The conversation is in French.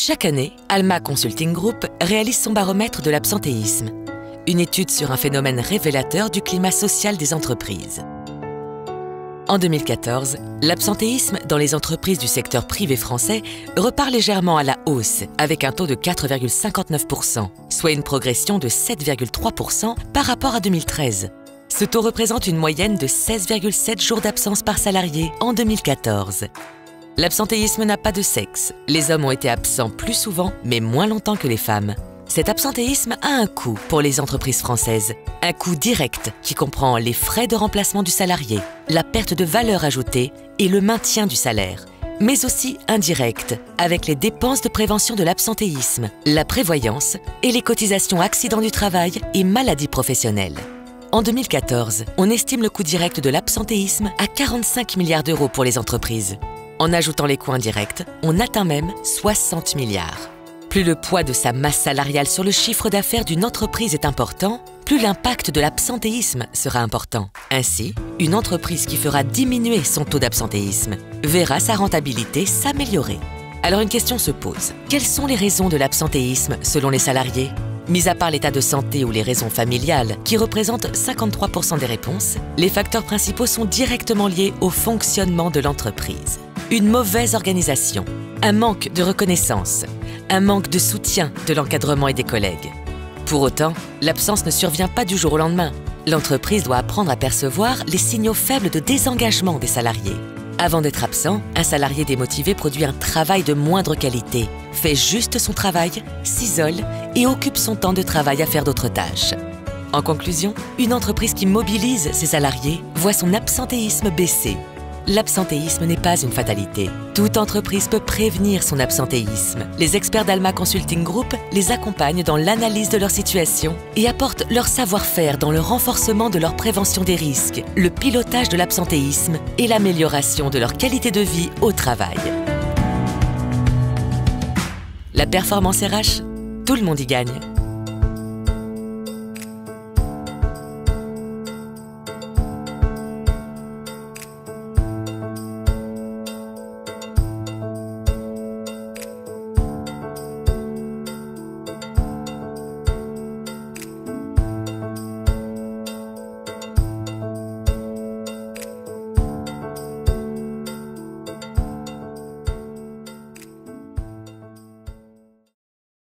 Chaque année, Alma Consulting Group réalise son baromètre de l'absentéisme, une étude sur un phénomène révélateur du climat social des entreprises. En 2014, l'absentéisme dans les entreprises du secteur privé français repart légèrement à la hausse, avec un taux de 4,59%, soit une progression de 7,3% par rapport à 2013. Ce taux représente une moyenne de 16,7 jours d'absence par salarié en 2014. L'absentéisme n'a pas de sexe. Les hommes ont été absents plus souvent, mais moins longtemps que les femmes. Cet absentéisme a un coût pour les entreprises françaises. Un coût direct qui comprend les frais de remplacement du salarié, la perte de valeur ajoutée et le maintien du salaire. Mais aussi indirect, avec les dépenses de prévention de l'absentéisme, la prévoyance et les cotisations accidents du travail et maladies professionnelles. En 2014, on estime le coût direct de l'absentéisme à 45 milliards d'euros pour les entreprises. En ajoutant les coûts indirects, on atteint même 60 milliards. Plus le poids de sa masse salariale sur le chiffre d'affaires d'une entreprise est important, plus l'impact de l'absentéisme sera important. Ainsi, une entreprise qui fera diminuer son taux d'absentéisme verra sa rentabilité s'améliorer. Alors une question se pose. Quelles sont les raisons de l'absentéisme selon les salariés ? Mis à part l'état de santé ou les raisons familiales, qui représentent 53% des réponses, les facteurs principaux sont directement liés au fonctionnement de l'entreprise. Une mauvaise organisation, un manque de reconnaissance, un manque de soutien de l'encadrement et des collègues. Pour autant, l'absence ne survient pas du jour au lendemain. L'entreprise doit apprendre à percevoir les signaux faibles de désengagement des salariés. Avant d'être absent, un salarié démotivé produit un travail de moindre qualité, fait juste son travail, s'isole et occupe son temps de travail à faire d'autres tâches. En conclusion, une entreprise qui mobilise ses salariés voit son absentéisme baisser. L'absentéisme n'est pas une fatalité. Toute entreprise peut prévenir son absentéisme. Les experts d'Alma Consulting Group les accompagnent dans l'analyse de leur situation et apportent leur savoir-faire dans le renforcement de leur prévention des risques, le pilotage de l'absentéisme et l'amélioration de leur qualité de vie au travail. La performance RH, tout le monde y gagne.